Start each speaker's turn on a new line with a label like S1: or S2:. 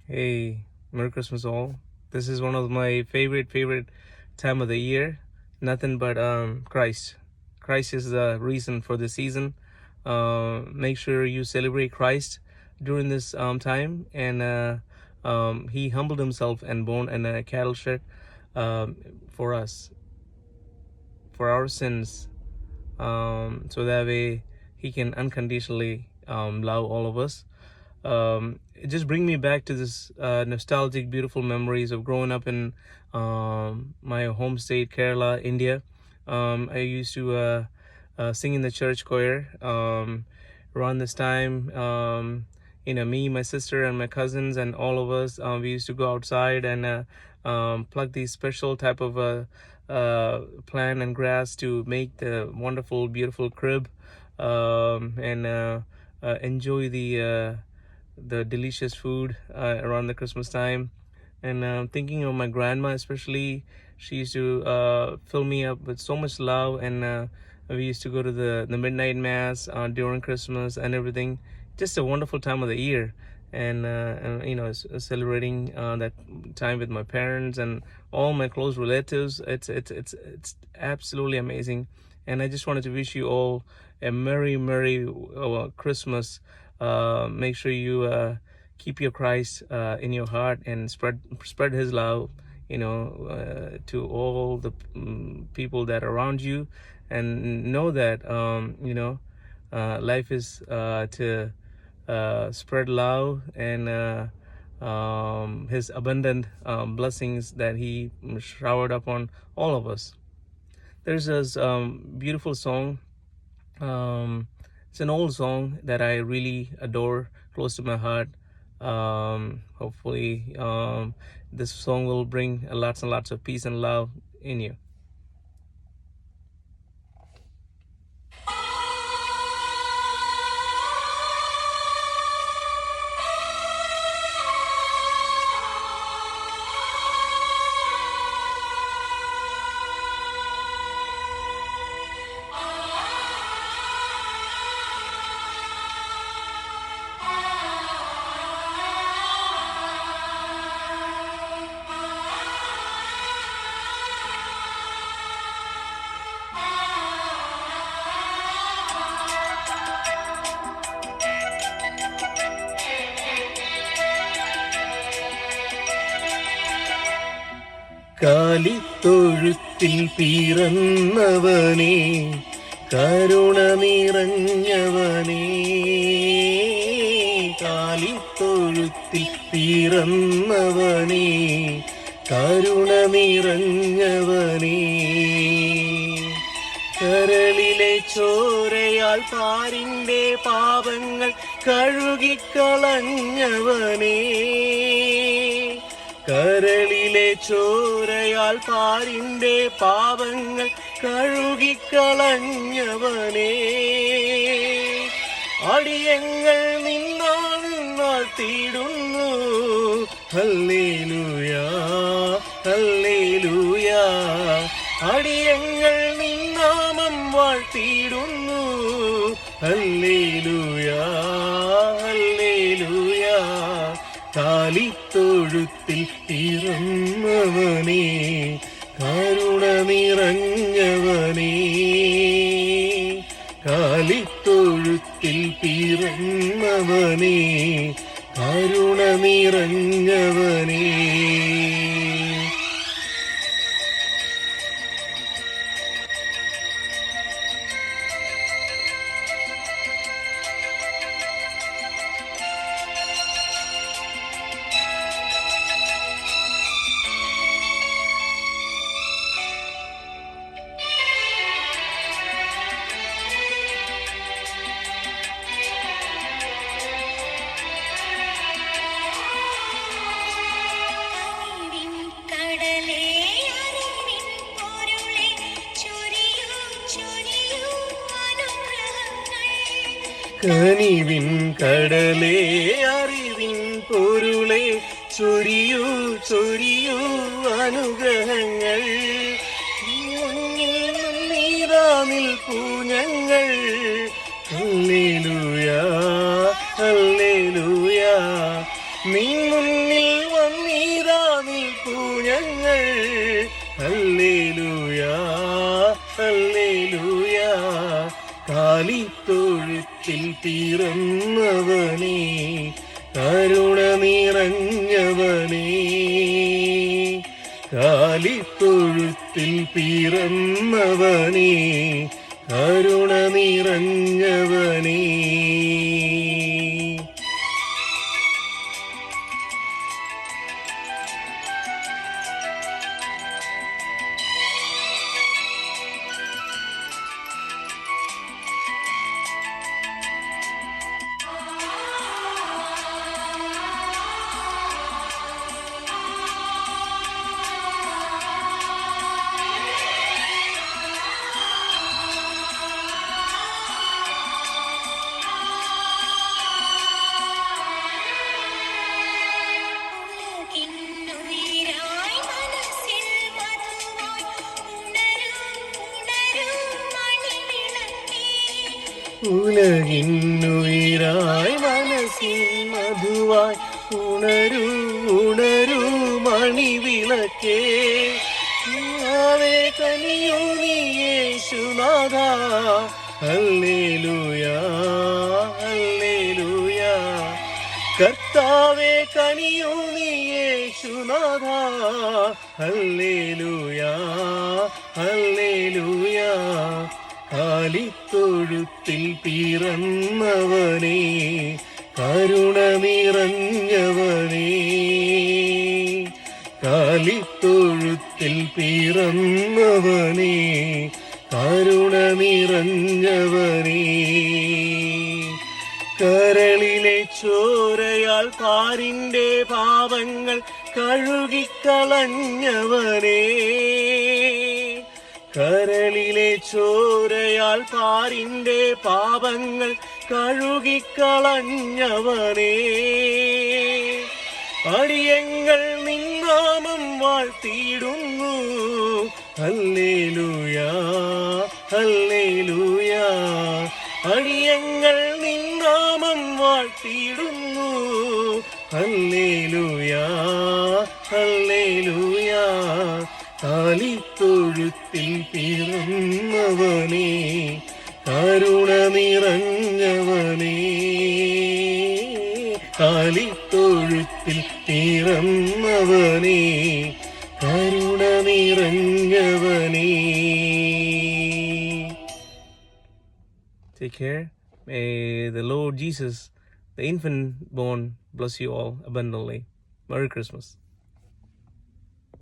S1: Hey, Merry Christmas all. This is one of my favorite time of the year. Nothing but Christ. Christ is the reason for the season. Make sure you celebrate Christ during this time. And he humbled himself and born in a cattle shed um, for us, for our sins, so that way he can unconditionally love all of us. It just bring me back to this nostalgic, beautiful memories of growing up in my home state, Kerala, India. I used to sing in the church choir around this time. Me, my sister, and my cousins, and all of us, we used to go outside and pluck these special type of plant and grass to make the wonderful, beautiful crib, and enjoy the delicious food around the Christmas time. And thinking of my grandma, especially, she used to fill me up with so much love. And we used to go to the midnight mass during Christmas and everything. Just a wonderful time of the year. And celebrating that time with my parents and all my close relatives. It's absolutely amazing. And I just wanted to wish you all a merry Christmas. Make sure you keep your Christ in your heart and spread His love, to all the people that are around you, and know that life is to spread love and His abundant blessings that He showered upon all of us. There's this beautiful song. It's an old song that I really adore, close to my heart. Hopefully, this song will bring lots and lots of peace and love in you. കാലിത്തൊഴുത്തിൽ പിറന്നവനേ, കരുണ നിറഞ്ഞവനേ, കാലിത്തൊഴുത്തിൽ പിറന്നവനേ, കരുണ നിറഞ്ഞവനേ, കരളിലെ ചോരയാൽ പാരിന്റെ പാപങ്ങൾ കഴുകിക്കളഞ്ഞവനേ, കരളിലെ ചോരയാൽ പാരിന്റെ പാപങ്ങൾ കഴുകിക്കളഞ്ഞവനേ, അടിയങ്ങൾ നിന്നാൾ വാഴ്ത്തിയിടുന്നു, ഹല്ലേലൂയാ ഹല്ലേലൂയാ, അടിയങ്ങൾ നിന്നാമം വാഴ്ത്തിയിടുന്നു, ഹല്ലേലൂയാ ഹല്ലേലൂയാ, കാലിത്തൊഴുത്തിൽ പിറന്നവനേ, കരുണ നിറഞ്ഞവനേ, കാലിത്തൊഴുത്തിൽ പിറന്നവനേ, കരുണ നിറഞ്ഞവനേ. കനിവിൻ കടലേ, അറിവിൻ പൊരുളെ, ചൊരിയൂ ചൊരിയൂ അനുഗ്രഹങ്ങൾ, മുന്നിൽ നീതാ നിൽപ്പൂ ഞങ്ങൾ, ഹല്ലേലൂയാ ഹല്ലേലൂയാ, നിൻ മുന്നിൽ വന്നീതാ നിൽപ്പൂ ഞങ്ങൾ. ഹല്ലേലൂയാ ഹല്ലേലൂയാ. കാലിത്തൊഴുത്തിൽ പിറന്നവനേ, കരുണ നിറഞ്ഞവനേ. കാലിത്തൊഴുത്തിൽ പിറന്നവനേ, കരുണ നിറഞ്ഞവനേ. ഉലകിന്നുയിരായി മനസ്സിൽ മധുവായി ഉണരൂ ഉണരൂ മണിവിളക്കേ. കനിയൂ നീ യേശുനാഥാ. ഹല്ലേലൂയാ ഹല്ലേലൂയാ. കർത്താവേ കനിയൂ നീ യേശുനാഥാ. ഹല്ലേലൂയാ ഹല്ലേലൂയാ. കാലിത്തൊഴുത്തിൽ പിറന്നവനേ, കരുണ നിറഞ്ഞവനേ. കാലിത്തൊഴുത്തിൽ പിറന്നവനേ, കരുണ നിറഞ്ഞവനേ. കരളിലെ ചോരയാൽ പാരിന്റെ പാപങ്ങൾ കഴുകിക്കളഞ്ഞവനേ. കരളിലെ ചോരയാൽ പാരിന്റെ പാപങ്ങൾ കഴുകിക്കളഞ്ഞവനേ. അടിയങ്ങൾ നിന്നാമം വാഴ്ത്തിയിടുന്നു. ഹല്ലേലൂയാ ഹല്ലേലൂയാ. അടിയങ്ങൾ നിന്നാമം വാഴ്ത്തിയിടുന്നു. ഹല്ലേലൂയാ ഹല്ലേലൂയാ. കാലിത്തൊഴുത്തിൽ പിറന്നവനേ, കരുണ നിറഞ്ഞവനേ. കാലിത്തൊഴുത്തിൽ പിറന്നവനേ, കരുണ നിറഞ്ഞവനേ. Take care. May the Lord Jesus, the infant born, bless you all abundantly. Merry Christmas.